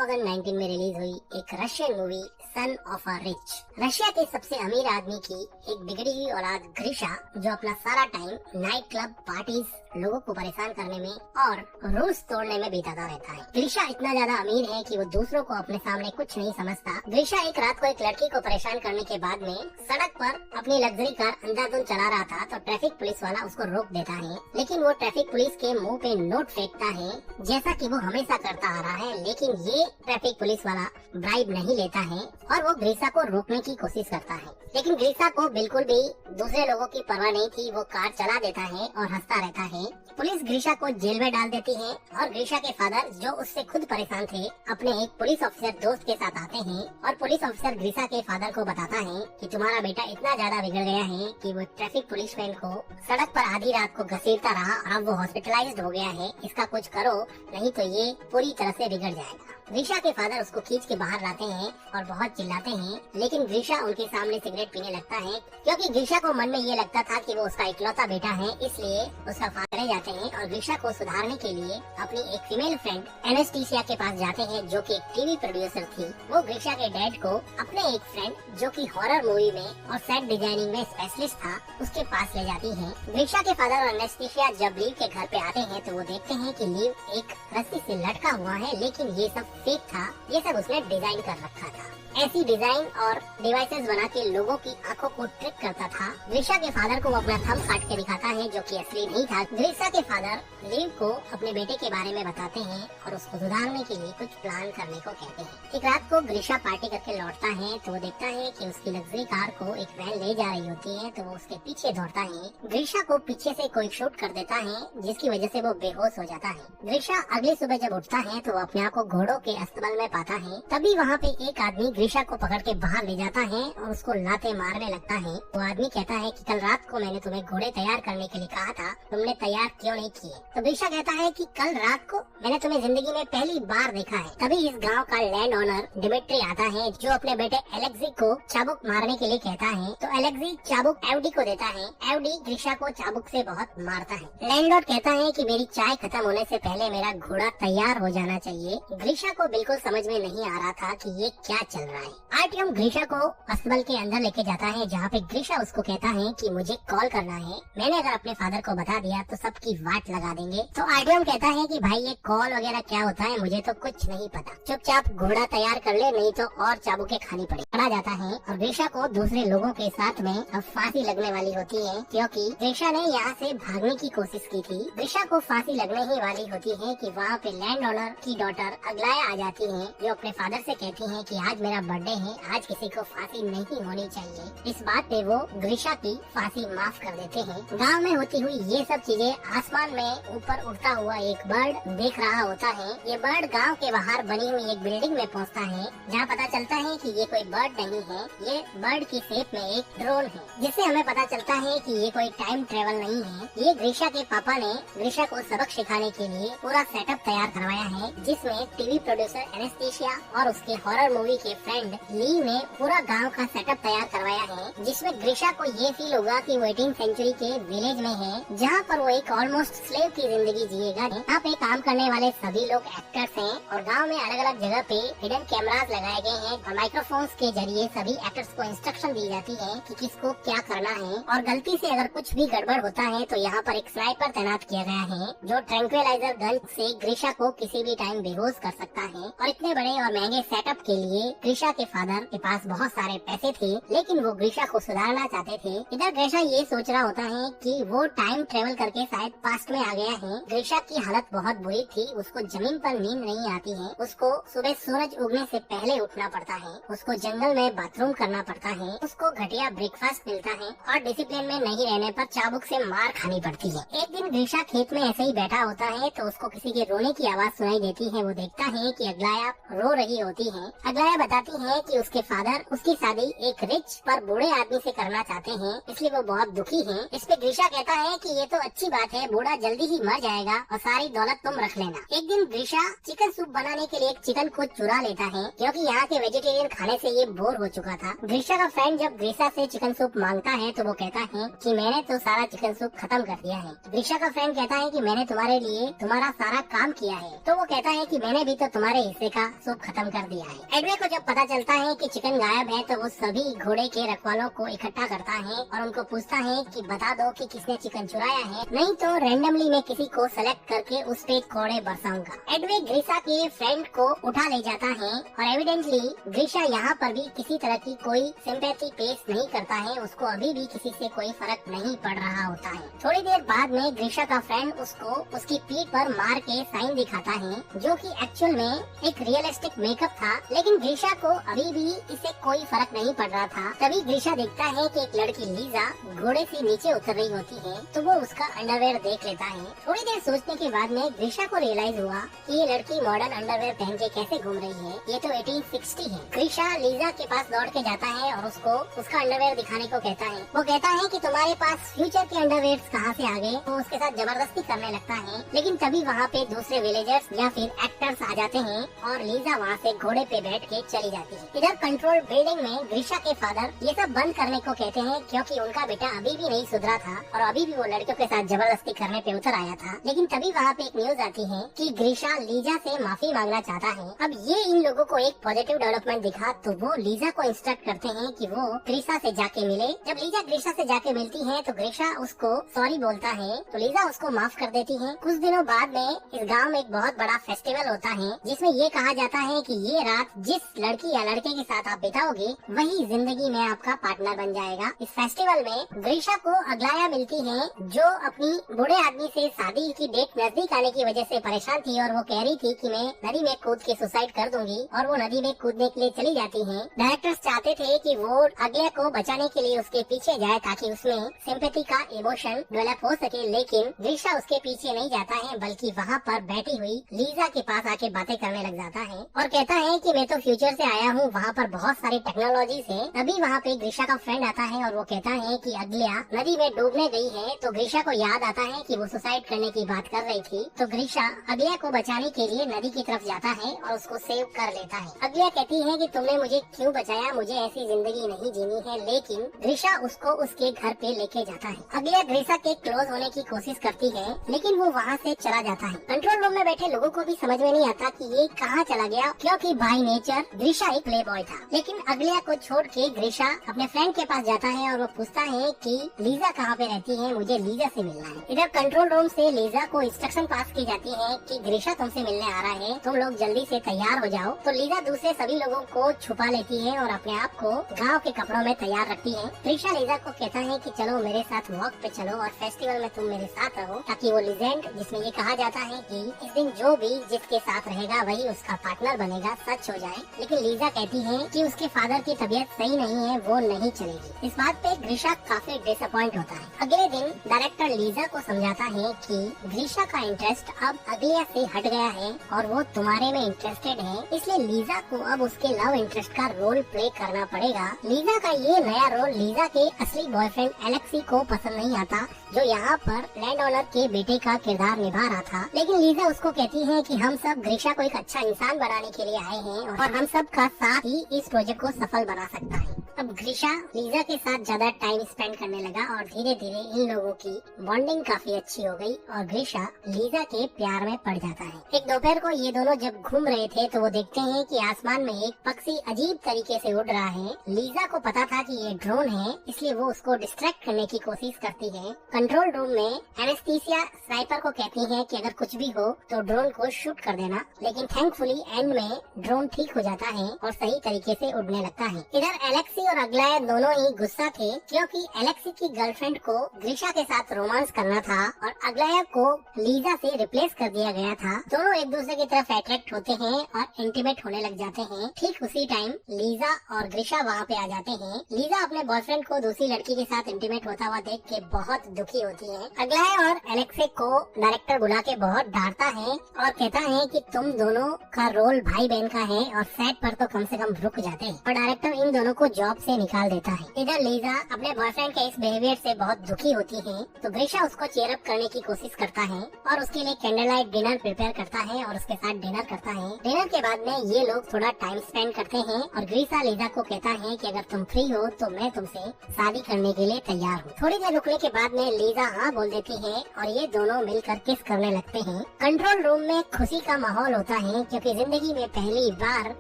2019 में रिलीज हुई एक Russian movie son of a rich. Russia के सबसे अमीर आदमी की एक बिगड़ी हुई औलाद ग्रीशा, जो अपना सारा टाइम नाइट क्लब पार्टीज, लोगों को परेशान करने में और रूल्स तोड़ने में बिताता रहता है। ग्रीशा इतना ज्यादा अमीर है कि वो दूसरों को अपने सामने कुछ नहीं समझता। ग्रीशा एक रात को एक लड़की को परेशान करने के बाद में सड़क पर अपनी लग्जरी कार अंधाधुंध चला रहा था तो ट्रैफिक पुलिस वाला उसको रोक देता है, लेकिन वो ट्रैफिक पुलिस के मुंह पे नोट फेंकता है जैसा कि वो हमेशा करता आ रहा है। लेकिन ये ट्रैफिक पुलिस वाला ब्राइब नहीं लेता है और वो ग्रीशा को रोकने की कोशिश करता है, लेकिन ग्रीशा को बिल्कुल भी दूसरे लोगों की परवाह नहीं थी। वो कार चला देता है और हंसता रहता है। पुलिस ग्रीशा को जेल में डाल देती है और ग्रीशा के फादर, जो उससे खुद परेशान थे, अपने एक पुलिस ऑफिसर दोस्त के साथ आते हैं और पुलिस ऑफिसर ग्रीशा के फादर को बताता है कि तुम्हारा बेटा इतना ज्यादा बिगड़ गया है कि वो ट्रैफिक पुलिसमैन को सड़क पर आधी रात को घसीटता रहा और अब वो हॉस्पिटलाइज्ड हो गया है। इसका कुछ करो, नहीं तो ये पूरी तरह से बिगड़ जाएगा। ग्रीशा के फादर उसको खींच के बाहर लाते हैं और बहुत चिल्लाते हैं, लेकिन ग्रीशा उनके सामने सिगरेट पीने लगता है, क्योंकि ग्रीशा को मन में ये लगता था कि वो उसका इकलौता बेटा है, इसलिए उसका फादर जाते हैं और ग्रीशा को सुधारने के लिए अपनी एक फीमेल फ्रेंड एनेस्टीसिया के पास जाते हैं, जो कि एक टीवी प्रोड्यूसर थी। वो ग्रीशा के डैड को अपने एक फ्रेंड, जो कि हॉरर मूवी में और सेट डिजाइनिंग में स्पेशलिस्ट था, उसके पास ले जाती है। ग्रीशा के फादर और एनेस्टीसिया जब लीव के घर पे आते हैं तो वो देखते हैं कि लीव एक रस्सी से लटका हुआ है, लेकिन ये सब फेक था। ये सब उसने डिजाइन कर रखा था। ऐसी डिजाइन और डिवाइसेस बना के लोगों की आंखों को ट्रिक करता था। ग्रीशा के फादर को वो अपना थंब काट के दिखाता है, जो कि असली नहीं था। ग्रीशा के फादर लीव को अपने बेटे के बारे में बताते हैं और उसको सुधारने के लिए कुछ प्लान करने को कहते हैं। एक रात को ग्रीशा पार्टी करके लौटता है तो वो देखता है कि उसकी लग्जरी कार को एक वैन ले जा रही होती है, तो वो उसके पीछे दौड़ता है। ग्रीशा को पीछे से कोई शूट कर देता है, जिसकी वजह से वो बेहोश हो जाता है। ग्रीशा अगली सुबह जब उठता है तो वो अपने आप को घोड़ों के अस्तबल में पाता है। तभी वहाँ पे एक आदमी ग्रीशा को पकड़ के बाहर ले जाता है और उसको लाते मारने लगता है। वो आदमी कहता है कि कल रात को मैंने तुम्हें घोड़े तैयार करने के लिए कहा था, तुमने तैयार क्यों नहीं किए? तो ग्रीशा कहता है कि कल रात को मैंने तुम्हें जिंदगी में पहली बार देखा है। तभी इस गांव का लैंड ओनर डिमिट्री आता है, जो अपने बेटे एलेक्सी को चाबुक मारने के लिए कहता है। तो एलेक्सी चाबुक एवडी को देता है। एवडी ग्रीशा को चाबुक से बहुत मारता है। लैंडलॉर्ड कहता है कि मेरी चाय खत्म होने से पहले मेरा घोड़ा तैयार हो जाना चाहिए। ग्रीशा को बिल्कुल समझ में नहीं आ रहा था कि ये क्या चल रहा है। आर्टियम ग्रीशा को अस्तबल के अंदर लेके जाता है, जहाँ पे ग्रीशा उसको कहता है कि मुझे कॉल करना है, मैंने अगर अपने फादर को बता दिया तो सबकी वाट लगा देंगे। तो आर्टियम कहता है कि भाई ये कॉल वगैरह क्या होता है, मुझे तो कुछ नहीं पता, चुपचाप घोड़ा तैयार कर ले, नहीं तो और चाबुकें खानी पड़े। पड़ा जाता है और ग्रीशा को दूसरे लोगों के साथ में अब फांसी लगने वाली होती है, क्योंकि ग्रीशा ने यहाँ से भागने की कोशिश की थी। ग्रीशा को फांसी लगने ही वाली होती है कि वहाँ पे लैंड ओनर की डॉटर अगलाया आ जाती है, जो अपने फादर से कहती है कि आज मेरा बर्थडे है, आज किसी को फांसी नहीं होनी चाहिए। इस बात पे वो ग्रीशा की फांसी माफ कर देते हैं। गांव में होती हुई ये सब चीजें आसमान में ऊपर उड़ता हुआ एक बर्ड देख रहा होता है। ये बर्ड गांव के बाहर बनी हुई एक बिल्डिंग में पहुंचता है, जहां पता चलता है कि ये कोई बर्ड नहीं है, ये बर्ड की शेप में एक ड्रोन है, जिससे हमें पता चलता है कि ये कोई टाइम ट्रेवल नहीं है। ये ग्रीशा के पापा ने ग्रीशा को सबक सिखाने के लिए पूरा सेटअप तैयार करवाया है, जिसमें टीवी प्रोड्यूसर एनेस्टीसिया और उसके हॉरर मूवी के फ्रेंड ली ने पूरा गांव का सेटअप तैयार करवाया है, जिसमें ग्रीशा को ये फील होगा कि वो 18वीं सेंचुरी के विलेज में है, जहाँ पर वो एक ऑलमोस्ट स्लेव की जिंदगी जिएगा। यहाँ पे काम करने वाले सभी लोग एक्टर्स हैं और गांव में अलग अलग जगह पे हिडन कैमरास लगाए गए हैं और माइक्रोफोन्स के जरिए सभी एक्टर्स को इंस्ट्रक्शन दी जाती है कि किसको क्या करना है, और गलती से अगर कुछ भी गड़बड़ होता है तो यहाँ पर एक स्नाइपर तैनात किया गया है, जो ट्रैंक्विलाइजर गन से ग्रीशा को किसी भी टाइम बेहोश कर सकता है। और इतने बड़े और महंगे सेटअप के लिए ग्रीशा के फादर के पास बहुत सारे पैसे थे, लेकिन वो ग्रीशा को सुधारना चाहते थे। इधर ग्रीशा ये सोच रहा होता है कि वो टाइम ट्रेवल करके शायद पास्ट में आ गया है। ग्रीशा की हालत बहुत बुरी थी, उसको जमीन पर नींद नहीं आती है, उसको सुबह सूरज उगने से पहले उठना पड़ता है, उसको जंगल में बाथरूम करना पड़ता है, उसको घटिया ब्रेकफास्ट मिलता है और डिसिप्लिन में नहीं रहने पर चाबुक से मार खानी पड़ती है। एक दिन ग्रीशा खेत में ऐसे ही बैठा होता है तो उसको किसी के रोने की आवाज सुनाई देती है। वो देखता है कि अगलाया रो रही होती है। अगलाया बताती है कि कि उसके फादर उसकी शादी एक रिच पर बूढ़े आदमी से करना चाहते हैं, इसलिए वो बहुत दुखी हैं। इस पे ग्रीशा कहता है कि ये तो अच्छी बात है, बूढ़ा जल्दी ही मर जाएगा और सारी दौलत तुम रख लेना। एक दिन ग्रीशा चिकन सूप बनाने के लिए एक चिकन को चुरा लेता है, क्योंकि यहाँ के वेजिटेरियन खाने से ये बोर हो चुका था। ग्रीशा का फ्रेंड जब ग्रीशा से चिकन सूप मांगता है तो वो कहता है कि मैंने तो सारा चिकन सूप खत्म कर दिया है। ग्रीशा का फ्रेंड कहता है कि मैंने तुम्हारे लिए तुम्हारा सारा काम किया है, तो वो कहता है कि मैंने भी तो तुम्हारे हिस्से का सूप खत्म कर दिया है। एडवे को जब पता चलता है कि चिकन गायब है तो वो सभी घोड़े के रखवालों को इकट्ठा करता है और उनको पूछता है कि बता दो कि किसने चिकन चुराया है, नहीं तो रैंडमली मैं किसी को सेलेक्ट करके उस पे कोड़े बरसाऊंगा। एडवे ग्रीशा के फ्रेंड को उठा ले जाता है और एविडेंटली ग्रीशा यहाँ पर भी किसी तरह की कोई सिंपैथी पेश नहीं करता है, उसको अभी भी किसी से कोई फर्क नहीं पड़ रहा होता है। थोड़ी देर बाद में ग्रीशा का फ्रेंड उसको उसकी पीठ पर मार के साइन दिखाता है, जो कि एक्चुअल में एक रियलिस्टिक मेकअप था, लेकिन ग्रीशा को अभी भी इससे कोई फर्क नहीं पड़ रहा था। तभी ग्रीशा देखता है कि एक लड़की लीजा घोड़े से नीचे उतर रही होती है, तो वो उसका अंडरवेयर देख लेता है। थोड़ी देर सोचने के बाद में ग्रीशा को रियलाइज हुआ कि ये लड़की मॉडर्न अंडरवेयर पहन के कैसे घूम रही है, ये तो 1860 है। ग्रीशा लीजा के पास दौड़ के जाता है और उसको उसका अंडरवेयर दिखाने को कहता है। वो कहता है कि तुम्हारे पास फ्यूचर के अंडरवेयर कहाँ से आ गए, वो उसके साथ जबरदस्ती करने लगता है, लेकिन तभी वहाँ पे दूसरे विलेजर्स या फिर एक्टर्स आ जाते हैं और लीजा वहाँ से घोड़े पे बैठ के चली जाती है। इधर कंट्रोल बिल्डिंग में ग्रीशा के फादर ये सब बंद करने को कहते हैं, क्योंकि उनका बेटा अभी भी नहीं सुधरा था और अभी भी वो लड़कियों के साथ जबरदस्ती करने पे उतर आया था। लेकिन तभी वहाँ पे एक न्यूज आती है कि ग्रीशा लीजा से माफी मांगना चाहता है। अब ये इन लोगों को एक पॉजिटिव डेवलपमेंट दिखा तो वो लीजा को इंस्ट्रक्ट करते हैं कि वो ग्रीशा से जाके मिले। जब लीजा ग्रीशा से जाके मिलती है तो ग्रीशा उसको सॉरी बोलता है, तो लीजा उसको माफ कर देती है। कुछ दिनों बाद में इस गांव में एक बहुत बड़ा फेस्टिवल होता है, जिसमें ये कहा जाता है कि ये रात जिस लड़की या लड़के के साथ आप बिताओगे वही जिंदगी में आपका पार्टनर बन जाएगा। इस फेस्टिवल में ग्रीशा को अगलाया मिलती है, जो अपनी बूढ़े आदमी से शादी की डेट नजदीक आने की वजह से परेशान थी और वो कह रही थी कि मैं नदी में कूद के सुसाइड कर दूंगी, और वो नदी में कूदने के लिए चली जाती है। डायरेक्टर्स चाहते थे कि वो अगले को बचाने के लिए उसके पीछे जाए ताकि उसमें सिंपैथी का इमोशन डेवलप हो सके, लेकिन ग्रीशा उसके पीछे नहीं जाता है, बल्कि वहाँ पर बैठी हुई लीजा के पास आके बातें करने लग जाता है और कहता है कि मैं तो फ्यूचर से आया हूँ, वहाँ पर बहुत सारी टेक्नोलॉजी है। तभी वहाँ पे ग्रीशा का फ्रेंड आता है और वो कहता है कि अगलिया नदी में डूबने गई है, तो ग्रीशा को याद आता है कि वो सुसाइड करने की बात कर रही थी। तो ग्रीशा अगलिया को बचाने के लिए नदी की तरफ जाता है और उसको सेव कर लेता है। अगलिया कहती है कि तुमने मुझे क्यों बचाया, मुझे ऐसी जिंदगी नहीं जीनी है, लेकिन ग्रीशा उसको उसके घर पे लेके जाता है। अगलिया ग्रीशा के क्लोज होने की कोशिश करती है, लेकिन वो वहाँ से चला जाता है। कंट्रोल रूम में बैठे लोगों को भी समझ में नहीं आता कि ये कहाँ चला गया, क्योंकि बाय नेचर ग्रीशा एक प्ले बॉय था। लेकिन अगलिया को छोड़ के ग्रीशा अपने फ्रेंड के पास जाता है और वो पूछता है कि लीजा कहाँ पे रहती है, मुझे लीजा से मिलना है। इधर कंट्रोल रूम से लीजा को इंस्ट्रक्शन पास की जाती है कि ग्रीशा तुमसे मिलने आ रहा है, तुम लोग जल्दी से तैयार हो जाओ। तो लीजा दूसरे सभी लोगों को छुपा लेती है और अपने आप को गाँव के कपड़ों में तैयार रखती है। ग्रीशा लीजा को कहता है कि चलो मेरे साथ वॉक पे चलो और फेस्टिवल में तुम मेरे साथ रहो, ताकि वो लीजेंड जिसमें ये कहा जाता है कि इस दिन जो भी जिसके साथ रहेगा वही उसका पार्टनर बनेगा सच हो जाए। लेकिन लीजा कहती है कि उसके फादर की तबीयत सही नहीं है, वो नहीं चलेगी। इस बात पे ग्रीशा काफी डिसअपॉइंट होता है। अगले दिन डायरेक्टर लीजा को समझाता है कि ग्रीशा का इंटरेस्ट अब अगलिया से हट गया है और वो तुम्हारे में इंटरेस्टेड है, इसलिए लीजा को अब उसके लव इंटरेस्ट का रोल प्ले करना पड़ेगा। लीजा का ये नया रोल लीजा के असली बॉयफ्रेंड एलेक्सी को पसंद नहीं आता, जो यहाँ पर लैंड ओनर के बेटे का किरदार निभा रहा था। लेकिन लीजा उसको कहती है कि हम सब ग्रीशा को एक अच्छा इंसान बनाने के लिए आए हैं और हम सब का साथ ही इस प्रोजेक्ट को सफल बना सकता है। अब ग्रीशा लीजा के साथ ज्यादा टाइम स्पेंड करने लगा और धीरे धीरे इन लोगों की बॉन्डिंग काफी अच्छी हो गई और ग्रीशा लीजा के प्यार में पड़ जाता है। एक दोपहर को ये दोनों जब घूम रहे थे तो वो देखते हैं कि आसमान में एक पक्षी अजीब तरीके से उड़ रहा है। लीजा को पता था कि ये ड्रोन है, इसलिए वो उसको डिस्ट्रैक्ट करने की कोशिश करती है। कंट्रोल रूम में एनेस्थीसिया स्नाइपर को कहती है कि अगर कुछ भी हो तो ड्रोन को शूट कर देना, लेकिन थैंकफुली एंड में ड्रोन ठीक हो जाता है और सही तरीके से उड़ने लगता है। इधर एलेक्सी और अग्लाया दोनों ही गुस्सा थे क्योंकि एलेक्सी की गर्लफ्रेंड को ग्रीशा के साथ रोमांस करना था और अग्लाया को लीजा से रिप्लेस कर दिया गया था। दोनों एक दूसरे की तरफ अट्रैक्ट होते हैं और इंटीमेट होने लग जाते हैं। ठीक उसी टाइम लीजा और ग्रीशा वहाँ पे आ जाते हैं। लीजा अपने बॉयफ्रेंड को दूसरी लड़की के साथ इंटीमेट होता हुआ देख के बहुत दुखी होती है। अग्लाया और एलेक्सी को डायरेक्टर बुला के बहुत डांटता है और कहता है कि तुम दोनों का रोल भाई बहन का है और सेट पर तो कम से कम रुक जाते हैं, और डायरेक्टर इन दोनों को जॉब से निकाल देता है। इधर लीजा अपने बॉयफ्रेंड के इस बिहेवियर से बहुत दुखी होती है, तो ग्रीशा उसको चीयर अप करने की कोशिश करता है और उसके लिए कैंडल लाइट डिनर प्रिपेयर करता है और उसके साथ डिनर करता है। डिनर के बाद में ये लोग थोड़ा टाइम स्पेंड करते हैं और ग्रीशा लीजा को कहता है कि अगर तुम फ्री हो तो मैं तुमसे शादी करने के लिए तैयार हूँ। थोड़ी देर रुकने के बाद में लीजा हाँ बोल देती है और ये दोनों मिलकर किस करने लगते हैं। कंट्रोल रूम में खुशी का माहौल होता है क्योंकि जिंदगी में पहली बार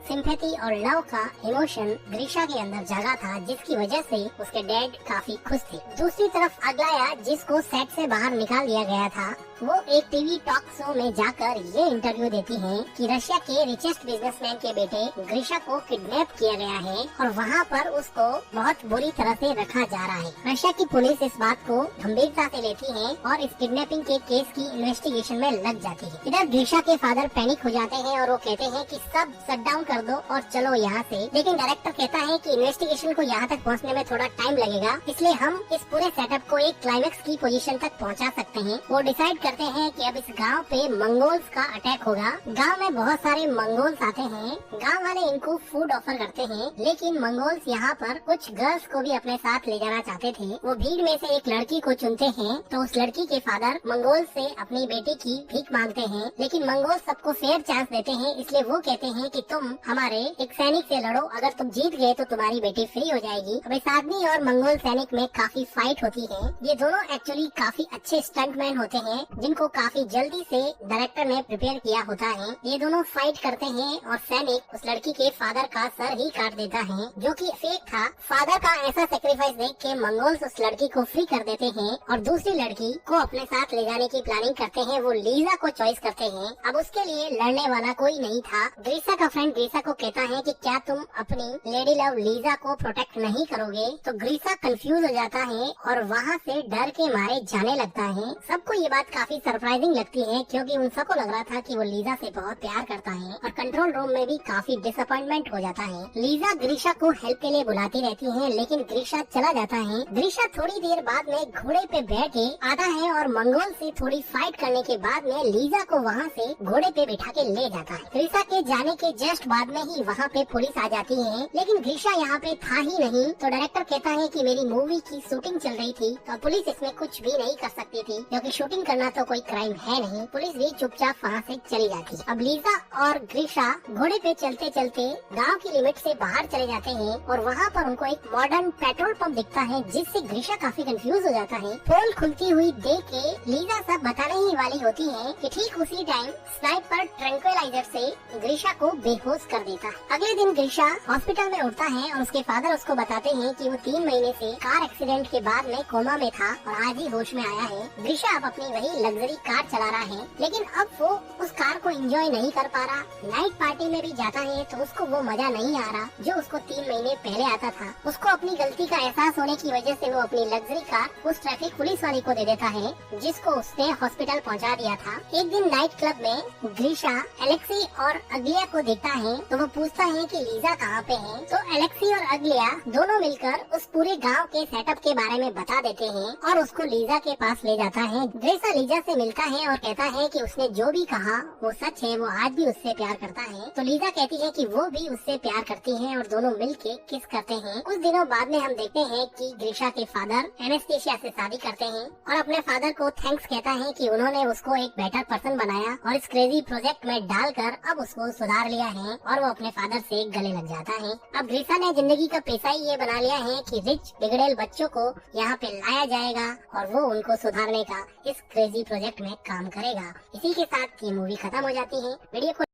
सिंपैथी और लव का इमोशन ग्रीशा के अंदर जागा था, जिसकी वजह से उसके डैड काफी खुश थे। दूसरी तरफ अग्लाया, जिसको सेट से बाहर निकाल दिया गया था, वो एक टीवी टॉक शो में जाकर ये इंटरव्यू देती है कि रशिया के रिचेस्ट बिजनेसमैन के बेटे ग्रीशा को किडनैप किया गया है और वहाँ पर उसको बहुत बुरी तरह से रखा जा रहा है। रशिया की पुलिस इस बात को गंभीरता से लेती है और इस किडनैपिंग के केस की इन्वेस्टिगेशन में लग जाती है। इधर ग्रीशा के फादर पैनिक हो जाते हैं और वो कहते हैं कि सब शट डाउन कर दो और चलो यहाँ से। लेकिन डायरेक्टर कहता है कि इन्वेस्टिगेशन को यहाँ तक पहुँचने में थोड़ा टाइम लगेगा, इसलिए हम इस पूरे सेटअप को एक क्लाइमेक्स की पोजीशन तक पहुँचा सकते हैं। वो डिसाइड करते हैं कि अब इस गांव पे मंगोल्स का अटैक होगा। गांव में बहुत सारे मंगोल्स आते हैं। गांव वाले इनको फूड ऑफर करते हैं, लेकिन मंगोल्स यहाँ पर कुछ गर्ल्स को भी अपने साथ ले जाना चाहते थे। वो भीड़ में से एक लड़की को चुनते हैं, तो उस लड़की के फादर मंगोल्स से अपनी बेटी की भीख मांगते हैं, लेकिन मंगोल्स सबको फेयर चांस देते हैं, इसलिए वो कहते हैं कि तुम हमारे एक सैनिक से लड़ो, अगर तुम जीत गए तो तुम्हारी बेटी फ्री हो जाएगी। अब इस आदमी और मंगोल सैनिक में काफी फाइट होती है। ये दोनों एक्चुअली काफी अच्छे स्टंटमैन होते हैं, जिनको काफी जल्दी से डायरेक्टर ने प्रिपेयर किया होता है। ये दोनों फाइट करते हैं और सैनिक उस लड़की के फादर का सर ही काट देता है, जो कि फेक था। फादर का ऐसा सेक्रीफाइस देख के मंगोल्स उस लड़की को फ्री कर देते हैं और दूसरी लड़की को अपने साथ ले जाने की प्लानिंग करते हैं। वो लीजा को चॉइस करते हैं। अब उसके लिए लड़ने वाला कोई नहीं था। ग्रीशा का फ्रेंड ग्रीशा को कहता है कि क्या तुम अपनी लेडी लव लीजा को प्रोटेक्ट नहीं करोगे, तो ग्रीशा कंफ्यूज हो जाता है और वहाँ से डर के मारे जाने लगता है। सबको ये बात काफी सरप्राइजिंग लगती है क्योंकि उन सबको लग रहा था कि वो लीजा से बहुत प्यार करता है और कंट्रोल रूम में भी काफी डिसअपॉइंटमेंट हो जाता है। लीजा ग्रीशा को हेल्प के लिए बुलाती रहती है, लेकिन ग्रीशा चला जाता है। ग्रीशा थोड़ी देर बाद में घोड़े पे बैठ के आता है और मंगोल से थोड़ी फाइट करने के बाद में लीजा को वहाँ से घोड़े पे बिठा के ले जाता है। ग्रीशा के जाने के जस्ट बाद में ही वहाँ पे पुलिस आ जाती है, लेकिन ग्रीशा यहाँ पे था ही नहीं। तो डायरेक्टर कहता है कि मेरी मूवी की शूटिंग चल रही थी, तो पुलिस इसमें कुछ भी नहीं कर सकती थी क्योंकि शूटिंग करना तो कोई क्राइम है नहीं। पुलिस भी चुपचाप वहाँ से चली जाती। अब लीजा और ग्रीशा घोड़े पे चलते चलते गांव की लिमिट से बाहर चले जाते हैं और वहाँ पर उनको एक मॉडर्न पेट्रोल पंप दिखता है, जिससे ग्रीशा काफी कंफ्यूज हो जाता है। पोल खुलती हुई देख के लीजा सब बताने ही वाली होती है कि ठीक उसी टाइम स्नाइपर ट्रैंक्विलाइजर से ग्रीशा को बेहोश कर देता है। अगले दिन ग्रीशा हॉस्पिटल में उठता है और उसके फादर उसको बताते हैं कि वो 3 महीने से कार एक्सीडेंट के बाद में कोमा में था और आज ही होश में आया है। ग्रीशा अब अपनी वही लग्जरी कार चला रहा है, लेकिन अब वो उस कार को एंजॉय नहीं कर पा रहा। नाइट पार्टी में भी जाता है तो उसको वो मजा नहीं आ रहा जो उसको 3 महीने पहले आता था। उसको अपनी गलती का एहसास होने की वजह से वो अपनी लग्जरी कार उस ट्रैफिक पुलिस वाले को दे देता है, जिसको उसने हॉस्पिटल पहुंचा दिया था। एक दिन नाइट क्लब में ग्रीशा एलेक्सी और अग्लिया को देखता है, तो वो पूछता है कि लीजा कहाँ पे है। तो एलेक्सी और अग्लिया दोनों मिलकर उस पूरे गांव के सेटअप के बारे में बता देते हैं और उसको लीजा के पास ले जाता है। ग्रीशा लीजा से मिलता है और कहता है कि उसने जो भी कहा वो सच है, वो आज भी उससे प्यार करता है। तो लीजा कहती है कि वो भी उससे प्यार करती है और दोनों मिलके किस करते हैं। कुछ दिनों बाद में हम देखते हैं कि ग्रीशा के फादर एनेस्थेसिया से शादी करते हैं और अपने फादर को थैंक्स कहता है कि उन्होंने उसको एक बेटर पर्सन बनाया और इस क्रेजी प्रोजेक्ट में डालकर अब उसको सुधार लिया है, और वो अपने फादर से गले लग जाता है। अब ग्रीशा ने जिंदगी का पेशा ही ये बना लिया है कि रिच बिगड़ेल बच्चों को यहाँ पे लाया जाएगा और वो उनको सुधारने का इस क्रेजी प्रोजेक्ट में काम करेगा। इसी के साथ ये मूवी खत्म हो जाती है। वीडियो को